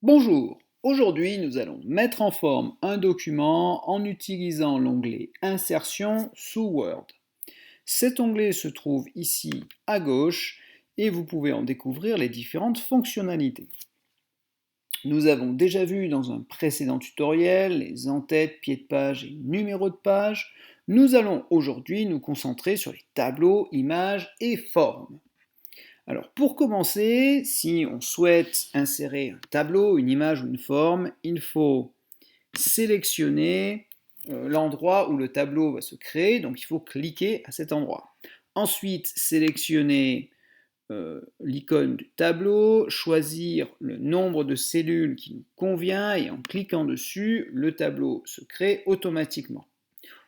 Bonjour, aujourd'hui nous allons mettre en forme un document en utilisant l'onglet Insertion sous Word. Cet onglet se trouve ici à gauche et vous pouvez en découvrir les différentes fonctionnalités. Nous avons déjà vu dans un précédent tutoriel les en-têtes, pieds de page et numéros de page. Nous allons aujourd'hui nous concentrer sur les tableaux, images et formes. Alors pour commencer, si on souhaite insérer un tableau, une image ou une forme, il faut sélectionner l'endroit où le tableau va se créer, donc il faut cliquer à cet endroit. Ensuite, sélectionner l'icône du tableau, choisir le nombre de cellules qui nous convient et en cliquant dessus, le tableau se crée automatiquement.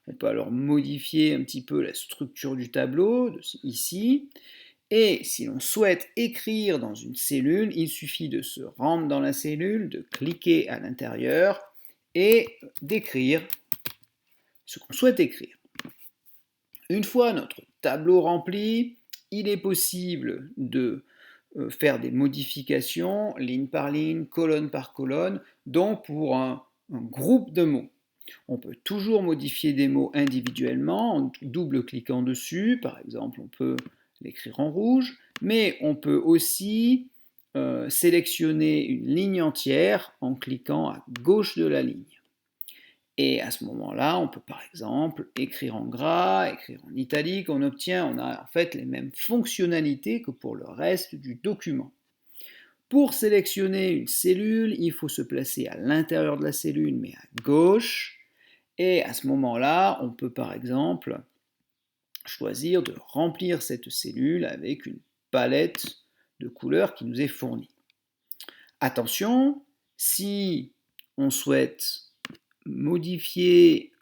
On peut alors modifier un petit peu la structure du tableau, ici. Et si l'on souhaite écrire dans une cellule, il suffit de se rendre dans la cellule, de cliquer à l'intérieur et d'écrire ce qu'on souhaite écrire. Une fois notre tableau rempli, il est possible de faire des modifications, ligne par ligne, colonne par colonne, donc pour un groupe de mots. On peut toujours modifier des mots individuellement en double-cliquant dessus. Par exemple, on peut l'écrire en rouge, mais on peut aussi sélectionner une ligne entière en cliquant à gauche de la ligne. Et à ce moment-là, on peut par exemple écrire en gras, écrire en italique, on a en fait les mêmes fonctionnalités que pour le reste du document. Pour sélectionner une cellule, il faut se placer à l'intérieur de la cellule, mais à gauche. Et à ce moment-là, on peut par exemple choisir de remplir cette cellule avec une palette de couleurs qui nous est fournie. Attention, si on souhaite modifier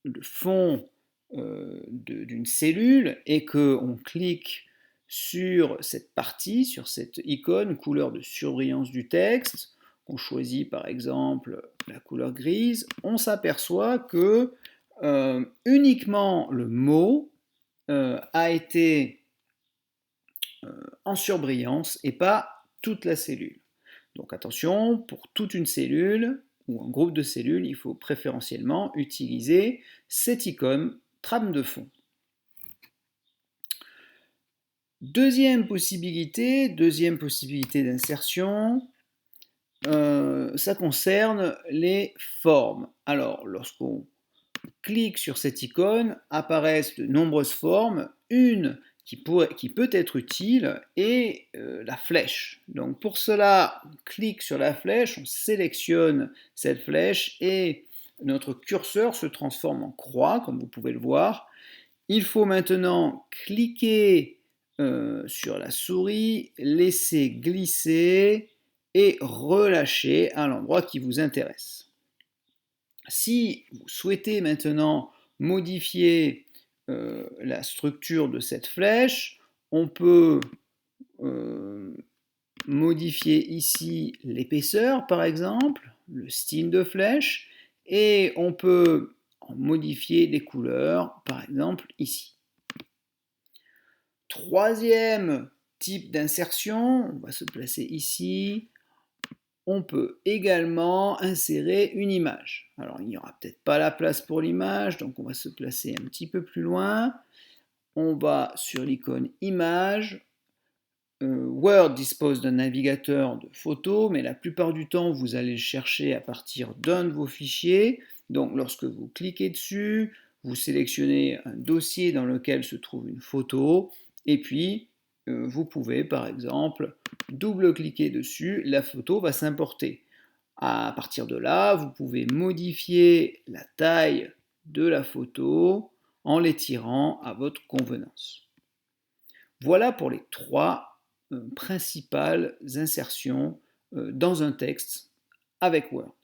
le fond d'une cellule et qu'on clique sur cette partie, sur cette icône couleur de surbrillance du texte, qu'on choisit par exemple la couleur grise, on s'aperçoit que uniquement le mot a été en surbrillance et pas toute la cellule. Donc attention, pour toute une cellule ou un groupe de cellules, il faut préférentiellement utiliser cette icône trame de fond. Deuxième possibilité d'insertion, ça concerne les formes. Alors, lorsqu'on clique sur cette icône, apparaissent de nombreuses formes. Une qui peut être utile est la flèche. Donc pour cela, on clique sur la flèche, on sélectionne cette flèche et notre curseur se transforme en croix, comme vous pouvez le voir. Il faut maintenant cliquer sur la souris, laisser glisser et relâcher à l'endroit qui vous intéresse. Si vous souhaitez maintenant modifier la structure de cette flèche, on peut modifier ici l'épaisseur par exemple, le style de flèche, et on peut modifier les couleurs par exemple ici. Troisième type d'insertion, on va se placer ici. On peut également insérer une image. Alors il n'y aura peut-être pas la place pour l'image, donc on va se placer un petit peu plus loin. On va sur l'icône image. Word dispose d'un navigateur de photos, mais la plupart du temps vous allez le chercher à partir d'un de vos fichiers. Donc lorsque vous cliquez dessus, vous sélectionnez un dossier dans lequel se trouve une photo, et puis vous pouvez par exemple double-cliquer dessus, la photo va s'importer. À partir de là, vous pouvez modifier la taille de la photo en l'étirant à votre convenance. Voilà pour les trois principales insertions dans un texte avec Word.